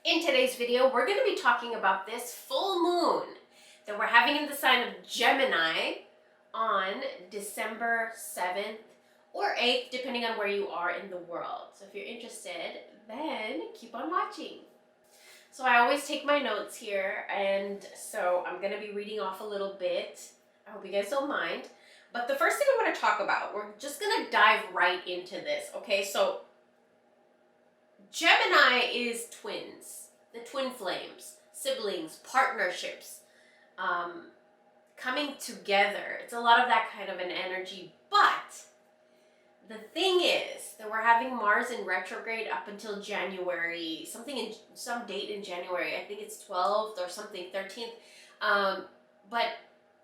In today's video, we're going to be talking about this full moon that we're having in the sign of Gemini on December 7th or 8th, depending on where you are in the world. So if you're interested, then keep on watching. So I always take my notes here, and so I'm going to be reading off a little bit. I hope you guys don't mind. But the first thing I want to talk about, we're just going to dive right into this, okay? So Gemini is twins, the twin flames, siblings, partnerships, coming together. It's a lot of that kind of an energy. But the thing is that we're having Mars in retrograde up until January, some date in January. I think it's 12th or something, 13th. But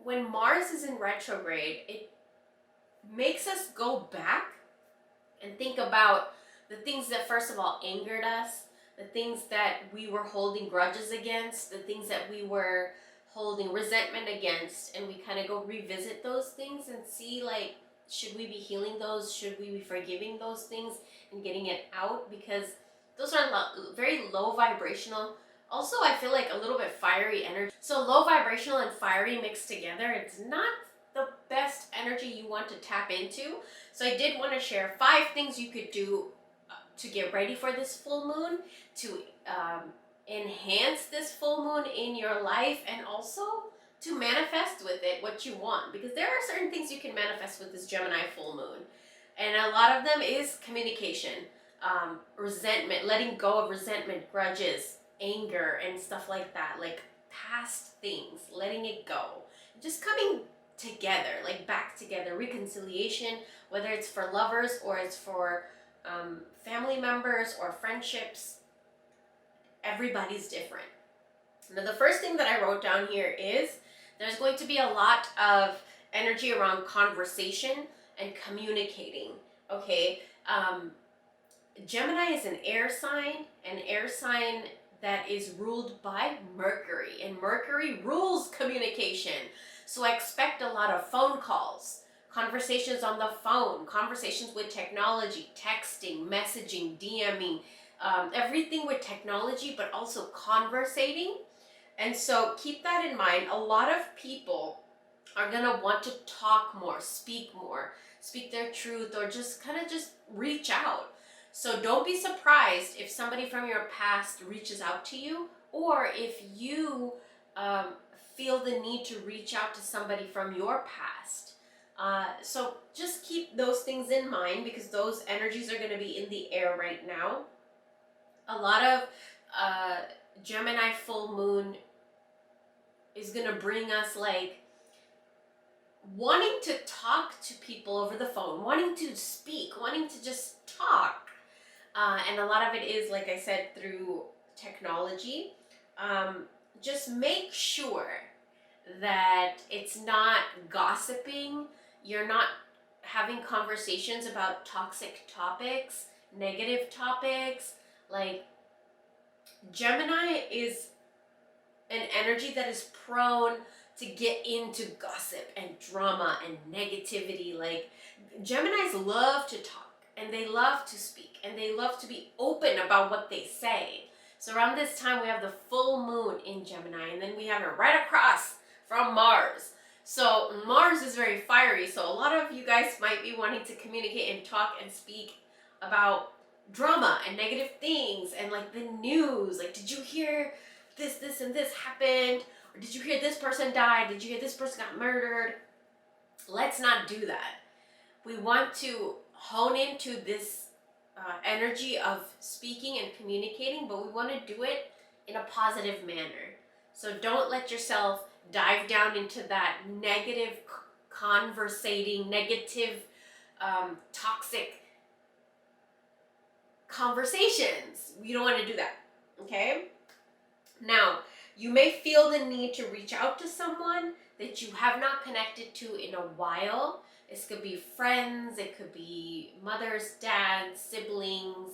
when Mars is in retrograde, it makes us go back and think about the things that first of all angered us, the things that we were holding grudges against, the things that we were holding resentment against, and we kind of go revisit those things and see, like, should we be healing those? Should we be forgiving those things and getting it out? Because those are very low vibrational. Also, I feel like a little bit fiery energy. So low vibrational and fiery mixed together, it's not the best energy you want to tap into. So I did want to share 5 things you could do to get ready for this full moon, to enhance this full moon in your life, and also to manifest with it what you want. Because there are certain things you can manifest with this Gemini full moon. And a lot of them is communication, resentment, letting go of resentment, grudges, anger, and stuff like that. Like past things, letting it go. Just coming together, like back together, reconciliation, whether it's for lovers or it's for family members or friendships. Everybody's different. Now, the first thing that I wrote down here is there's going to be a lot of energy around conversation and communicating. Okay, Gemini is an air sign that is ruled by Mercury, and Mercury rules communication. So I expect a lot of phone calls, conversations on the phone, conversations with technology, texting, messaging, DMing, everything with technology, but also conversating. And so keep that in mind. A lot of people are going to want to talk more, speak their truth, or just kind of just reach out. So don't be surprised if somebody from your past reaches out to you, or if you feel the need to reach out to somebody from your past. So just keep those things in mind, because those energies are going to be in the air right now. A lot of Gemini full moon is going to bring us like wanting to talk to people over the phone, wanting to speak, wanting to just talk. And a lot of it is, like I said, through technology. Just make sure that it's not gossiping. You're not having conversations about toxic topics, negative topics. Like, Gemini is an energy that is prone to get into gossip and drama and negativity. Like, Geminis love to talk, and they love to speak, and they love to be open about what they say. So around this time, we have the full moon in Gemini, and then we have it right across from Mars. So Mars is very fiery, so a lot of you guys might be wanting to communicate and talk and speak about drama and negative things and like the news. Like, did you hear this and this happened? Or did you hear this person died? Did you hear this person got murdered? Let's not do that. We want to hone into this energy of speaking and communicating, but we want to do it in a positive manner. So don't let yourself dive down into that negative conversating, negative, toxic conversations. You don't want to do that, okay? Now, you may feel the need to reach out to someone that you have not connected to in a while. This could be friends, it could be mothers, dads, siblings,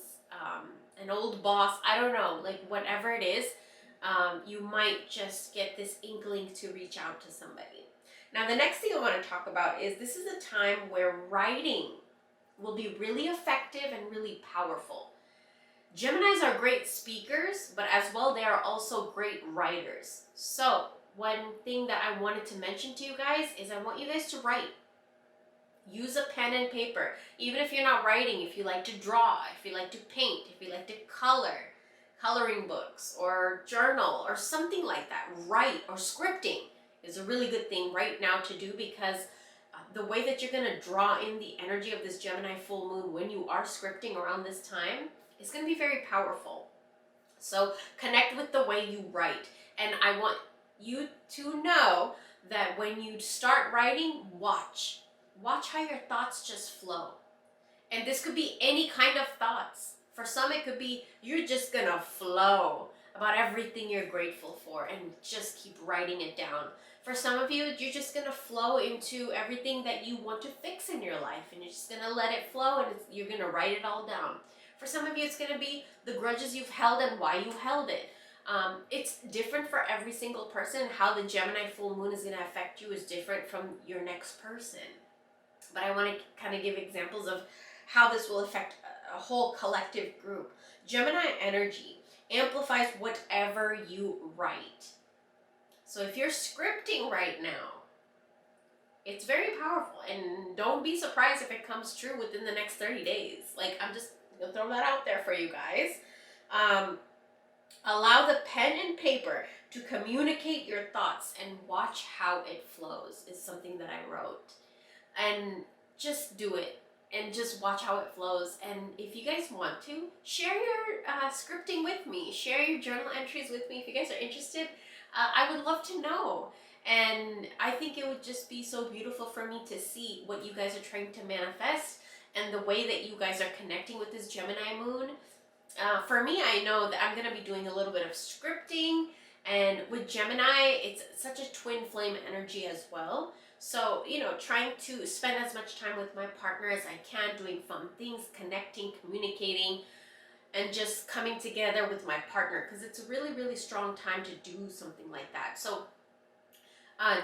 an old boss, I don't know, like whatever it is, you might just get this inkling to reach out to somebody. Now, the next thing I want to talk about is this is a time where writing will be really effective and really powerful. Geminis are great speakers, but as well, they are also great writers. So, one thing that I wanted to mention to you guys is I want you guys to write. Use a pen and paper. Even if you're not writing, if you like to draw, if you like to paint, if you like to color, coloring books or journal or something like that, write, or scripting is a really good thing right now to do, because the way that you're going to draw in the energy of this Gemini full moon when you are scripting around this time is going to be very powerful. So connect with the way you write. And I want you to know that when you start writing, watch how your thoughts just flow. And this could be any kind of thoughts. For some, it could be you're just gonna flow about everything you're grateful for and just keep writing it down. For some of you, you're just gonna flow into everything that you want to fix in your life, and you're just gonna let it flow, and you're gonna write it all down. For some of you, it's gonna be the grudges you've held and why you held it. It's different for every single person. How the Gemini full moon is gonna affect you is different from your next person. But I want to kind of give examples of how this will affect a whole collective group. Gemini energy amplifies whatever you write. So if you're scripting right now, it's very powerful. And don't be surprised if it comes true within the next 30 days. Like, I'm just going to throw that out there for you guys. Allow the pen and paper to communicate your thoughts and watch how it flows is something that I wrote. And just do it and just watch how it flows. And if you guys want to, share your scripting with me. Share your journal entries with me if you guys are interested. I would love to know. And I think it would just be so beautiful for me to see what you guys are trying to manifest and the way that you guys are connecting with this Gemini moon. For me, I know that I'm going to be doing a little bit of scripting. And with Gemini, it's such a twin flame energy as well. So, trying to spend as much time with my partner as I can, doing fun things, connecting, communicating, and just coming together with my partner, because it's a really, really strong time to do something like that. So,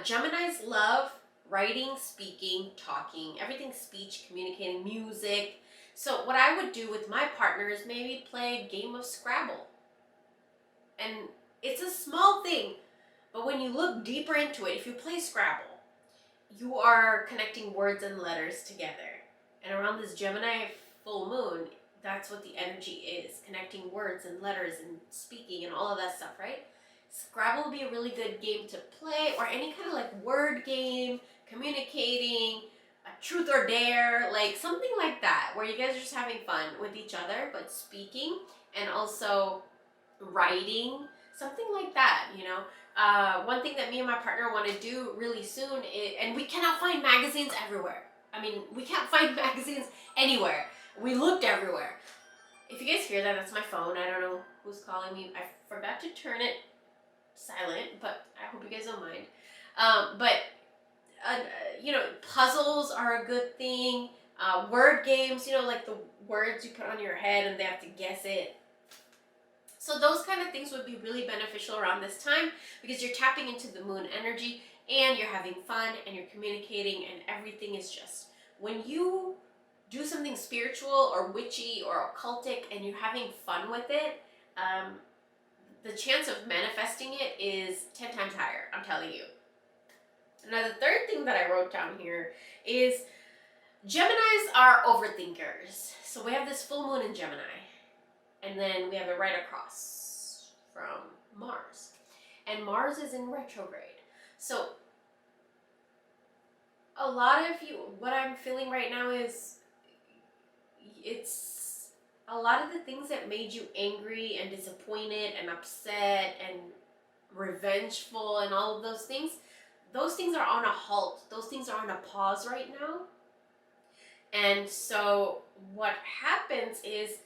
Geminis love writing, speaking, talking, everything speech, communicating, music. So what I would do with my partner is maybe play a game of Scrabble. And it's a small thing, but when you look deeper into it, if you play Scrabble, you are connecting words and letters together. And around this Gemini full moon, that's what the energy is, connecting words and letters and speaking and all of that stuff, right? Scrabble will be a really good game to play, or any kind of like word game, communicating, a truth or dare, like something like that, where you guys are just having fun with each other, but speaking and also writing, something like that, One thing that me and my partner want to do really soon is, and we cannot find magazines everywhere. I mean, we can't find magazines anywhere. We looked everywhere. If you guys hear that, that's my phone. I don't know who's calling me. I forgot to turn it silent, but I hope you guys don't mind. Puzzles are a good thing. Word games, like the words you put on your head and they have to guess it. So those kind of things would be really beneficial around this time, because you're tapping into the moon energy and you're having fun and you're communicating, and everything is just, when you do something spiritual or witchy or occultic and you're having fun with it, the chance of manifesting it is 10 times higher, I'm telling you. Now, the third thing that I wrote down here is Geminis are overthinkers. So we have this full moon in Gemini, and then we have it right across from Mars. And Mars is in retrograde. So a lot of you, what I'm feeling right now is, it's a lot of the things that made you angry and disappointed and upset and revengeful and all of those things are on a halt. Those things are on a pause right now. And so what happens is,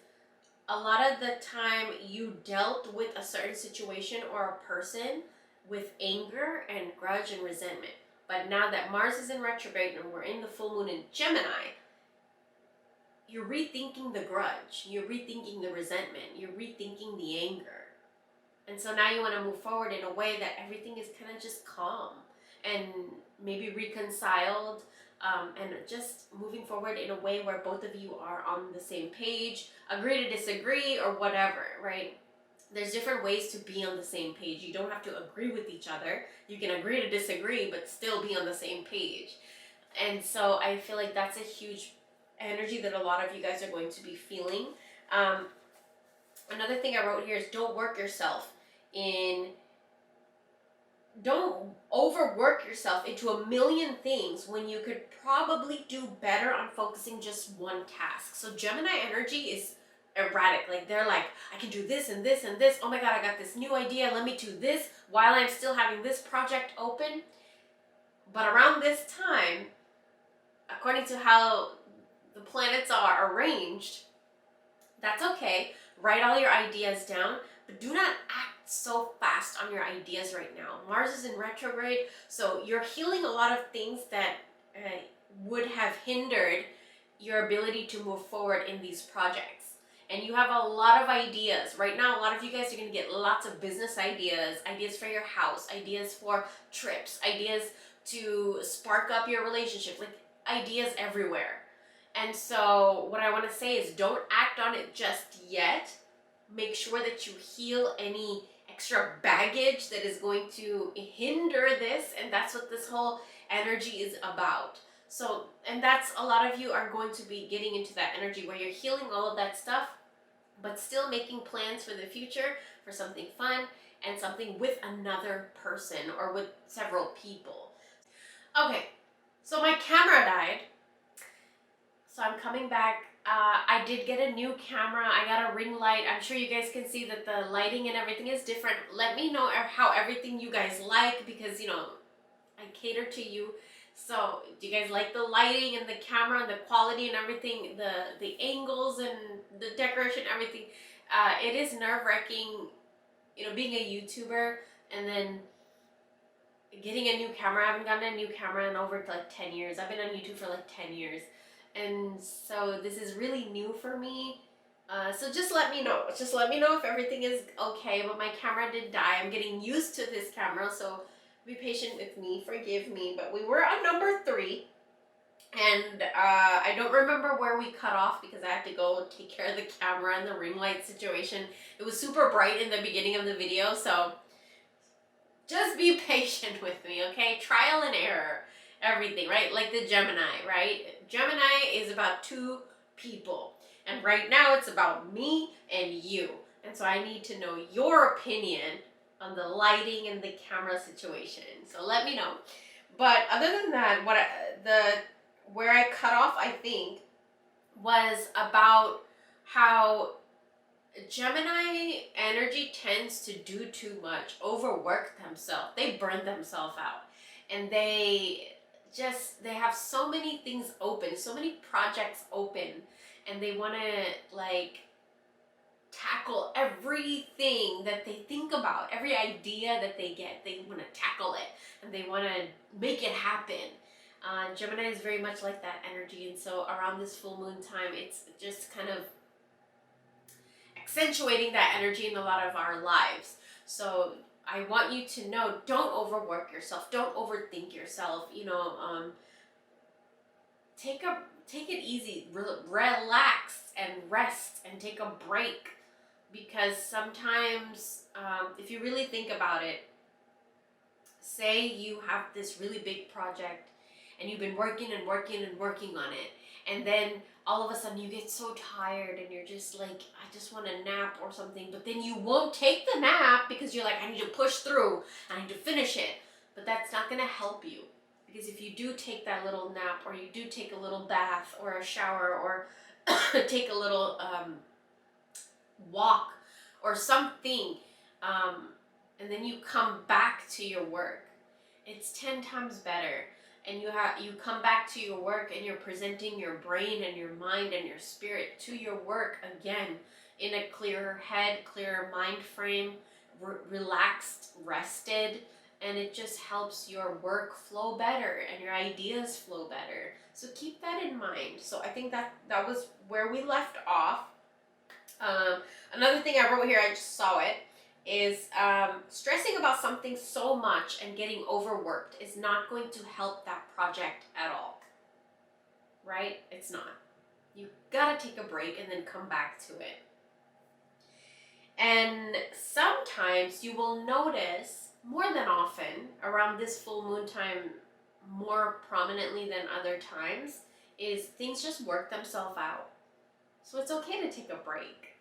a lot of the time you dealt with a certain situation or a person with anger and grudge and resentment. But now that Mars is in retrograde and we're in the full moon in Gemini, you're rethinking the grudge, you're rethinking the resentment, you're rethinking the anger. And so now you want to move forward in a way that everything is kind of just calm and maybe reconciled. and just moving forward in a way where both of you are on the same page, agree to disagree or whatever, right? There's different ways to be on the same page. You don't have to agree with each other. You can agree to disagree, but still be on the same page. And so I feel like that's a huge energy that a lot of you guys are going to be feeling. Another thing I wrote here is don't overwork yourself into a million things when you could probably do better on focusing just one task. So Gemini energy is erratic. Like they're like, I can do this and this and this. Oh my God, I got this new idea. Let me do this while I'm still having this project open. But around this time, according to how the planets are arranged, that's okay. Write all your ideas down, but do not act so fast on your ideas right now. Mars is in retrograde, so you're healing a lot of things that would have hindered your ability to move forward in these projects. And you have a lot of ideas. Right now, a lot of you guys are going to get lots of business ideas, ideas for your house, ideas for trips, ideas to spark up your relationship, like ideas everywhere. And so what I want to say is don't act on it just yet. Make sure that you heal any extra baggage that is going to hinder this. And that's what this whole energy is about. So, and that's a lot of you are going to be getting into that energy where you're healing all of that stuff, but still making plans for the future for something fun and something with another person or with several people. Okay, so my camera died. So I'm coming back. I did get a new camera. I got a ring light. I'm sure you guys can see that the lighting and everything is different. Let me know how everything you guys like, because, you know, I cater to you. So do you guys like the lighting and the camera and the quality and everything, the angles and the decoration, everything? It is nerve-wracking, you know, being a YouTuber and then getting a new camera. I haven't gotten a new camera in over like 10 years. I've been on YouTube for like 10 years. And so this is really new for me. So just let me know. Just let me know if everything is okay. But my camera did die. I'm getting used to this camera, so be patient with me. Forgive me. But we were on number 3. And I don't remember where we cut off because I had to go take care of the camera and the ring light situation. It was super bright in the beginning of the video, so just be patient with me, okay? Trial and error. Everything, right? Like the Gemini, right? Gemini is about 2 people. And right now it's about me and you. And so I need to know your opinion on the lighting and the camera situation. So let me know. But other than that, where I cut off, I think, was about how Gemini energy tends to do too much, overwork themselves. They burn themselves out. And they have so many things open, so many projects open, and they want to like tackle everything that they think about, every idea that they get. They want to tackle it and they want to make it happen. Gemini is very much like that energy, and so around this full moon time, it's just kind of accentuating that energy in a lot of our lives. So I want you to know, don't overwork yourself. Don't overthink yourself. You know, take it easy. Relax and rest and take a break. Because sometimes, if you really think about it, say you have this really big project and you've been working and working and working on it, and then all of a sudden you get so tired and you're just like, I just want a nap or something, but then you won't take the nap because you're like, I need to push through, I need to finish it. But that's not going to help you, because if you do take that little nap, or you do take a little bath or a shower, or take a little walk or something, and then you come back to your work, it's 10 times better. And you come back to your work and you're presenting your brain and your mind and your spirit to your work again in a clearer head, clearer mind frame, relaxed, rested, and it just helps your work flow better and your ideas flow better. So keep that in mind. So I think that was where we left off. Another thing I wrote here, I just saw it, is stressing about something so much and getting overworked is not going to help that project at all. right? It's not. You gotta take a break and then come back to it. And sometimes you will notice, more than often, around this full moon time, more prominently than other times, is things just work themselves out. So it's okay to take a break.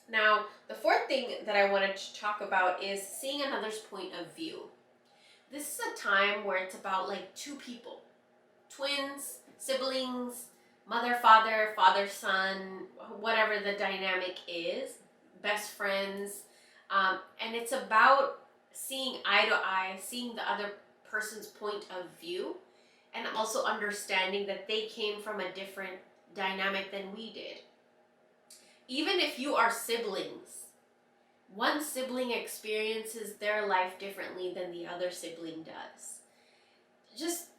Now, the fourth thing that I wanted to talk about is seeing another's point of view. This is a time where it's about like two people, twins, siblings, mother, father, father, son, whatever the dynamic is, best friends. And it's about seeing eye to eye, seeing the other person's point of view, and also understanding that they came from a different dynamic than we did. Even if you are siblings, one sibling experiences their life differently than the other sibling does.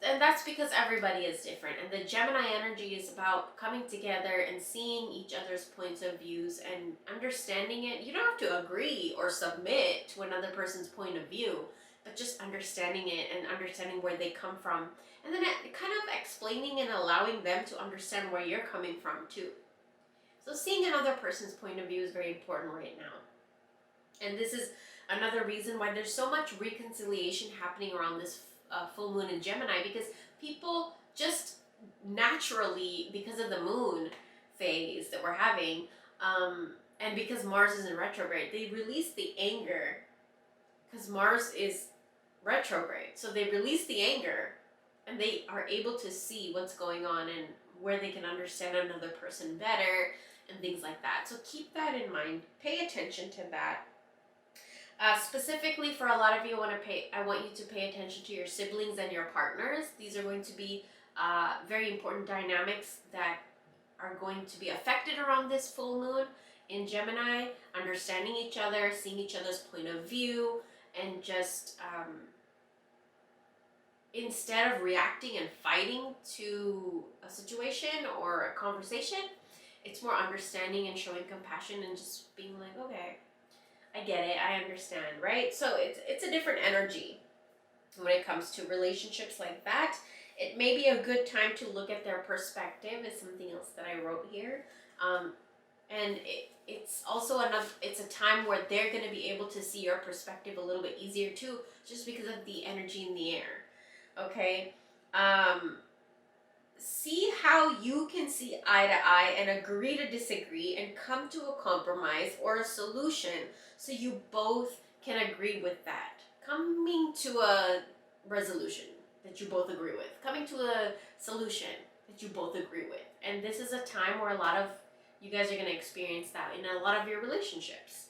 And that's because everybody is different. And the Gemini energy is about coming together and seeing each other's points of views and understanding it. You don't have to agree or submit to another person's point of view, but just understanding it and understanding where they come from. And then kind of explaining and allowing them to understand where you're coming from too. So seeing another person's point of view is very important right now. And this is another reason why there's so much reconciliation happening around this full moon in Gemini, because people just naturally, because of the moon phase that we're having, and because Mars is in retrograde, they release the anger, because Mars is retrograde. So they release the anger and they are able to see what's going on and where they can understand another person better and things like that. So keep that in mind. Pay attention to that. Specifically for a lot of you, I want you to pay attention to your siblings and your partners. These are going to be very important dynamics that are going to be affected around this full moon in Gemini. Understanding each other, seeing each other's point of view, and just instead of reacting and fighting to a situation or a conversation, it's more understanding and showing compassion and just being like, okay, I get it, I understand, right? So it's a different energy when it comes to relationships like that. It may be a good time to look at their perspective, is something else that I wrote here. And it's also it's a time where they're going to be able to see your perspective a little bit easier too, just because of the energy in the air. Okay? See how you can see eye to eye and agree to disagree and come to a compromise or a solution so you both can agree with that. Coming to a resolution that you both agree with. Coming to a solution that you both agree with. And this is a time where a lot of you guys are going to experience that in a lot of your relationships.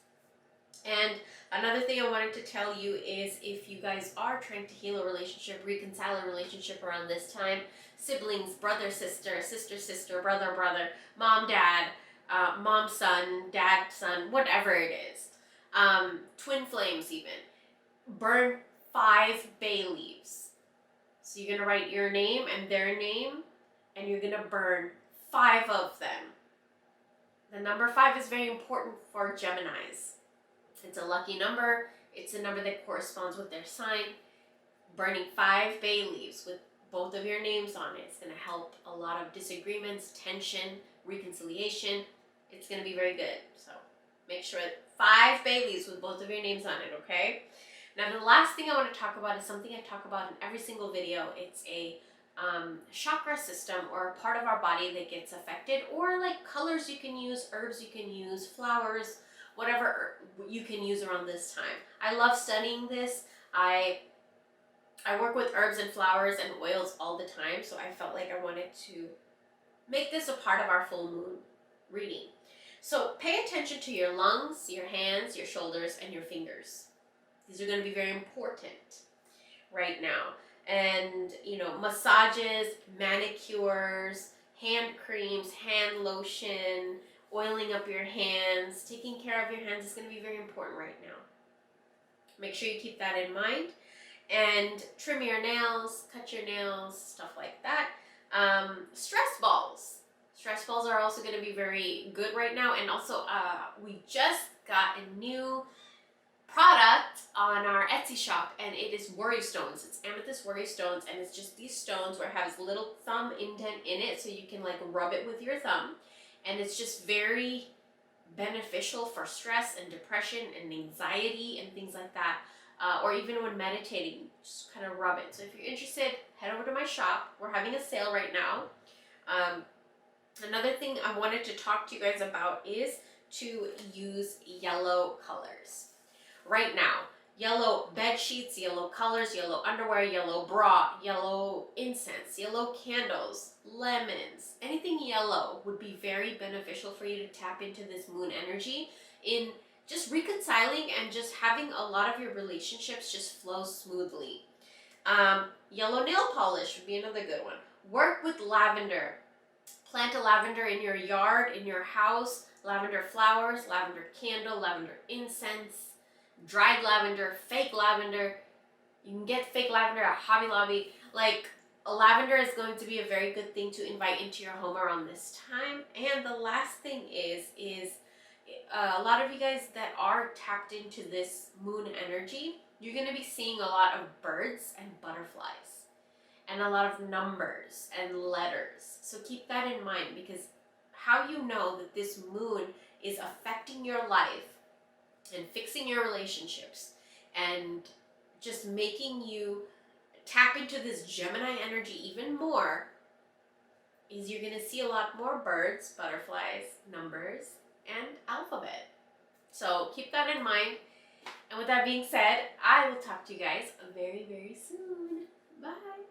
And another thing I wanted to tell you is, if you guys are trying to heal a relationship, reconcile a relationship around this time, siblings, brother, sister, sister, sister, brother, brother, mom, dad, mom, son, dad, son, whatever it is, twin flames even, burn 5 bay leaves. So you're going to write your name and their name, and you're going to burn 5 of them. The number 5 is very important for Geminis. It's a lucky number. It's a number that corresponds with their sign. Burning 5 bay leaves with both of your names on it. It's going to help a lot of disagreements, tension, reconciliation. It's going to be very good. So make sure 5 bay leaves with both of your names on it, okay? Now the last thing I want to talk about is something I talk about in every single video. It's a chakra system, or a part of our body that gets affected, or like colors you can use, herbs you can use, flowers, whatever you can use around this time. I love studying this. I work with herbs and flowers and oils all the time, so I felt like I wanted to make this a part of our full moon reading. So pay attention to your lungs, your hands, your shoulders, and your fingers. These are going to be very important right now. And, massages, manicures, hand creams, hand lotion, oiling up your hands, taking care of your hands is going to be very important right now. Make sure you keep that in mind. And trim your nails, cut your nails, stuff like that. Stress balls. Stress balls are also going to be very good right now. And also, we just got a new product on our Etsy shop, and it is worry stones. It's amethyst worry stones, and it's just these stones where it has a little thumb indent in it, so you can like rub it with your thumb, and it's just very beneficial for stress and depression and anxiety and things like that, or even when meditating, just kind of rub it. So if you're interested, head over to my shop. We're having a sale right now. Another thing I wanted to talk to you guys about is to use yellow colors. Right now, yellow bed sheets, yellow colors, yellow underwear, yellow bra, yellow incense, yellow candles, lemons, anything yellow would be very beneficial for you to tap into this moon energy in just reconciling and just having a lot of your relationships just flow smoothly. Yellow nail polish would be another good one. Work with lavender. Plant a lavender in your yard, in your house, lavender flowers, lavender candle, lavender incense, dried lavender, fake lavender. You can get fake lavender at Hobby Lobby. Like, lavender is going to be a very good thing to invite into your home around this time. And the last thing is a lot of you guys that are tapped into this moon energy, you're going to be seeing a lot of birds and butterflies and a lot of numbers and letters. So keep that in mind, because how you know that this moon is affecting your life and fixing your relationships and just making you tap into this Gemini energy even more is you're going to see a lot more birds, butterflies, numbers, and alphabet. So keep that in mind. And with that being said, I will talk to you guys very, very soon. Bye.